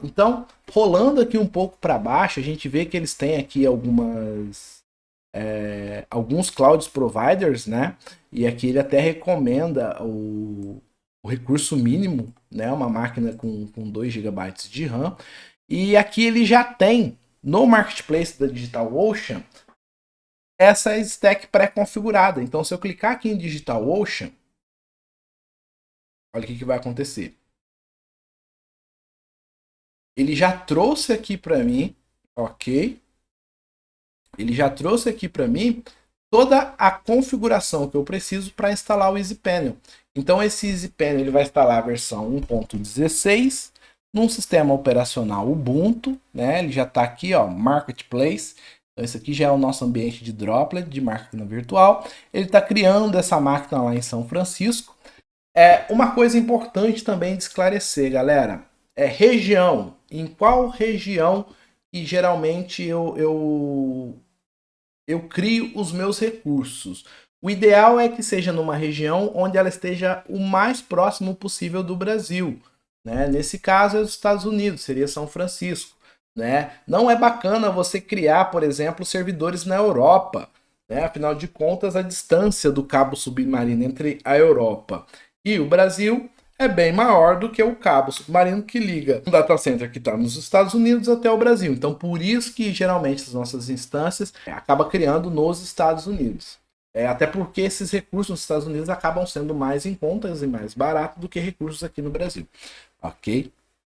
Então, rolando aqui um pouco para baixo, a gente vê que eles têm aqui alguns cloud providers, né? E aqui ele até recomenda o recurso mínimo, né? Uma máquina com 2 GB de RAM. E aqui ele já tem, no marketplace da DigitalOcean, essa stack pré-configurada. Então, se eu clicar aqui em DigitalOcean, olha o que vai acontecer. Ele já trouxe aqui para mim, ok? Ele já trouxe aqui para mim toda a configuração que eu preciso para instalar o EasyPanel. Então esse EasyPanel ele vai instalar a versão 1.16 num sistema operacional Ubuntu, né? Ele já está aqui, ó, Marketplace. Então esse aqui já é o nosso ambiente de Droplet, de máquina virtual. Ele está criando essa máquina lá em São Francisco. Uma coisa importante também de esclarecer, galera, é região. Em qual região que geralmente eu crio os meus recursos. O ideal é que seja numa região onde ela esteja o mais próximo possível do Brasil. Né? Nesse caso, é os Estados Unidos, seria São Francisco. Né? Não é bacana você criar, por exemplo, servidores na Europa. Né? Afinal de contas, a distância do cabo submarino entre a Europa e o Brasil é bem maior do que o cabo submarino que liga um data center que está nos Estados Unidos até o Brasil. Então, por isso que geralmente as nossas instâncias acaba criando nos Estados Unidos. Até porque esses recursos nos Estados Unidos acabam sendo mais em contas e mais baratos do que recursos aqui no Brasil. Ok?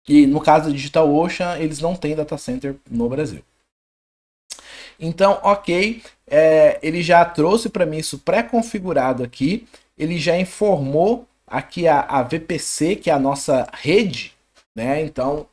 E no caso do DigitalOcean, eles não têm data center no Brasil. Então, ok, ele já trouxe para mim isso pré-configurado aqui. Ele já informou aqui a VPC, que é a nossa rede, né? Então,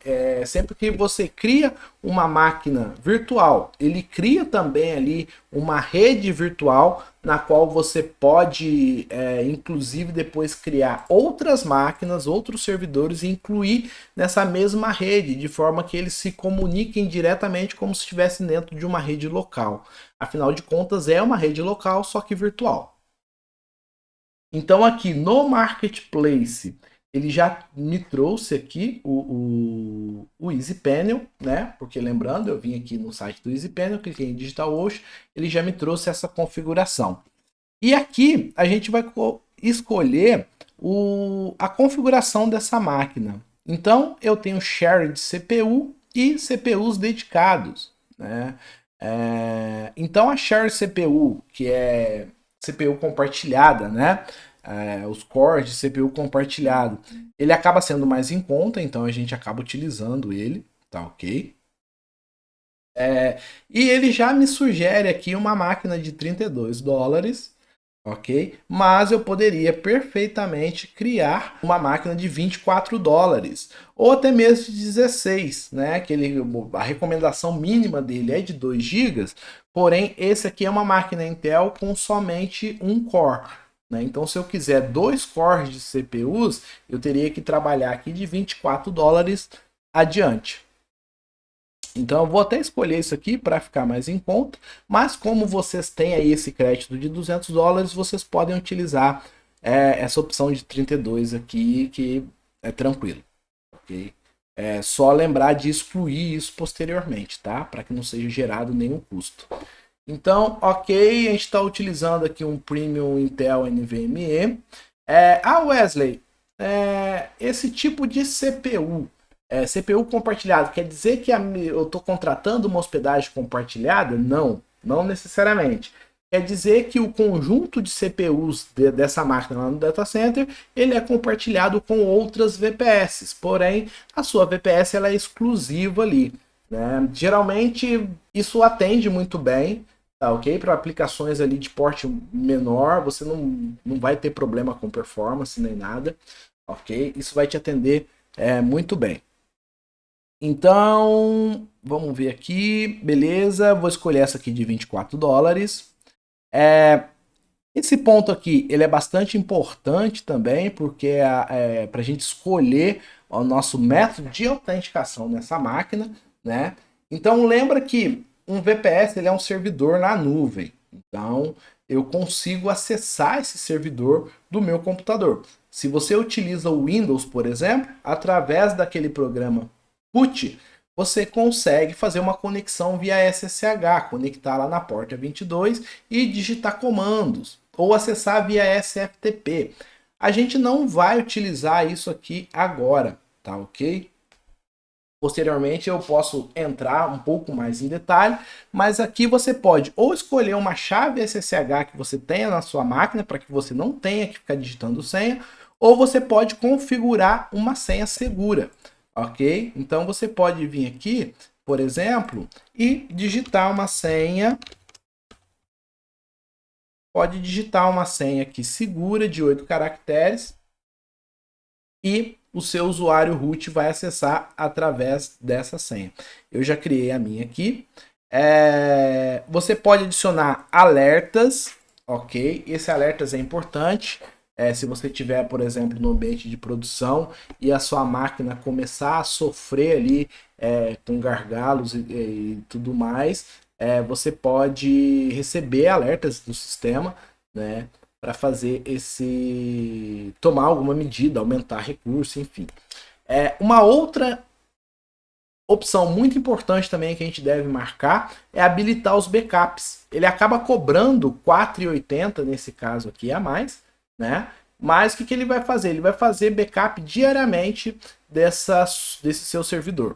sempre que você cria uma máquina virtual, ele cria também ali uma rede virtual na qual você pode, inclusive, depois criar outras máquinas, outros servidores e incluir nessa mesma rede, de forma que eles se comuniquem diretamente como se estivessem dentro de uma rede local. Afinal de contas, é uma rede local, só que virtual. Então aqui no Marketplace, ele já me trouxe aqui o EasyPanel, né? Porque lembrando, eu vim aqui no site do EasyPanel, cliquei em DigitalOcean, ele já me trouxe essa configuração. E aqui a gente vai escolher a configuração dessa máquina. Então eu tenho shared CPU e CPUs dedicados, né? Então a shared CPU, que é CPU compartilhada, né? Os cores de CPU compartilhado, ele acaba sendo mais em conta, então a gente acaba utilizando ele, tá ok? E ele já me sugere aqui uma máquina de US$ 32, ok? Mas eu poderia perfeitamente criar uma máquina de US$ 24, ou até mesmo de 16, né? A recomendação mínima dele é de 2 gigas, porém esse aqui é uma máquina Intel com somente um core. Né? Então, se eu quiser 2 cores de CPUs, eu teria que trabalhar aqui de US$ 24 adiante. Então eu vou até escolher isso aqui para ficar mais em conta, mas como vocês têm aí esse crédito de US$ 200, vocês podem utilizar essa opção de 32 aqui, que é tranquilo, ok? É só lembrar de excluir isso posteriormente, tá? Para que não seja gerado nenhum custo. Então, ok, a gente está utilizando aqui um Premium Intel NVMe. Wesley, esse tipo de CPU, CPU compartilhado, quer dizer que eu estou contratando uma hospedagem compartilhada? Não, não necessariamente. Quer dizer que o conjunto de CPUs dessa máquina lá no data center, ele é compartilhado com outras VPS, porém a sua VPS ela é exclusiva ali. Né? Geralmente isso atende muito bem, tá ok? Para aplicações ali de porte menor, você não vai ter problema com performance nem nada, ok? Isso vai te atender muito bem. Então, vamos ver aqui, beleza? Vou escolher essa aqui de US$ 24. Esse ponto aqui, ele é bastante importante também, porque para a gente escolher o nosso método de autenticação nessa máquina, né? Então, lembra que um VPS ele é um servidor na nuvem. Então, eu consigo acessar esse servidor do meu computador. Se você utiliza o Windows, por exemplo, através daquele programa root, você consegue fazer uma conexão via SSH, conectar lá na porta 22 e digitar comandos, ou acessar via SFTP. A gente não vai utilizar isso aqui agora, tá ok? Posteriormente eu posso entrar um pouco mais em detalhe, mas aqui você pode ou escolher uma chave SSH que você tenha na sua máquina, para que você não tenha que ficar digitando senha, ou você pode configurar uma senha segura, ok? Então você pode vir aqui, por exemplo, e digitar uma senha. Pode digitar uma senha aqui segura de 8 caracteres e o seu usuário root vai acessar através dessa senha. Eu já criei a minha aqui. Você pode adicionar alertas, ok? Esse alertas é importante. Se você tiver, por exemplo, no ambiente de produção e a sua máquina começar a sofrer ali com gargalos e tudo mais, você pode receber alertas do sistema, né? Para fazer tomar alguma medida, aumentar recurso, enfim. Uma outra opção muito importante também que a gente deve marcar é habilitar os backups. Ele acaba cobrando R$ 4,80 nesse caso aqui a mais, né? Mas o que ele vai fazer? Ele vai fazer backup diariamente desse seu servidor.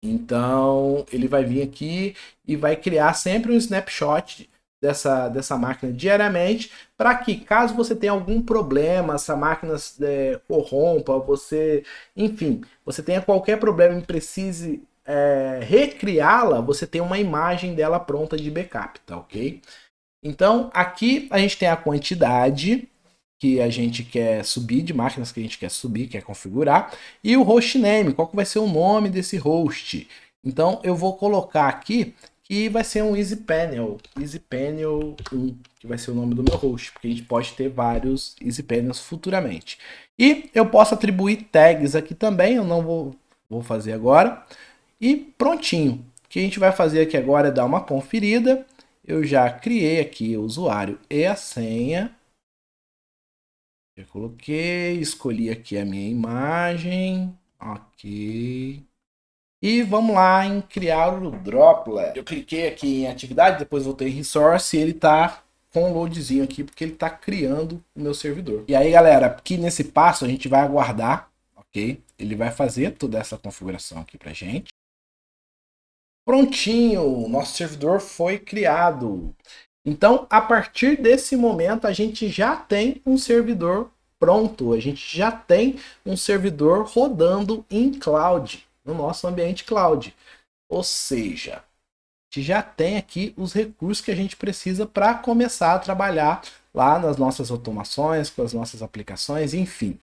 Então ele vai vir aqui e vai criar sempre um snapshot dessa máquina diariamente, para que caso você tenha algum problema, essa máquina corrompa, enfim, você tenha qualquer problema e precise recriá-la, você tem uma imagem dela pronta de backup, tá ok? Então aqui a gente tem a quantidade que a gente quer subir, de máquinas que a gente quer subir, quer configurar, e o hostname, qual que vai ser o nome desse host. Então eu vou colocar aqui que vai ser um EasyPanel 1, que vai ser o nome do meu host, porque a gente pode ter vários EasyPanels futuramente. E eu posso atribuir tags aqui também, eu não vou fazer agora. E prontinho. O que a gente vai fazer aqui agora é dar uma conferida. Eu já criei aqui o usuário e a senha. Já coloquei, escolhi aqui a minha imagem. Ok. E vamos lá em criar o Droplet. Eu cliquei aqui em atividade, depois voltei em resource e ele tá com um loadzinho aqui, porque ele tá criando o meu servidor. E aí, galera, aqui nesse passo a gente vai aguardar, ok? Ele vai fazer toda essa configuração aqui pra gente. Prontinho, nosso servidor foi criado. Então, a partir desse momento, a gente já tem um servidor pronto. A gente já tem um servidor rodando em cloud, no nosso ambiente cloud. Ou seja, a gente já tem aqui os recursos que a gente precisa para começar a trabalhar lá nas nossas automações, com as nossas aplicações, enfim.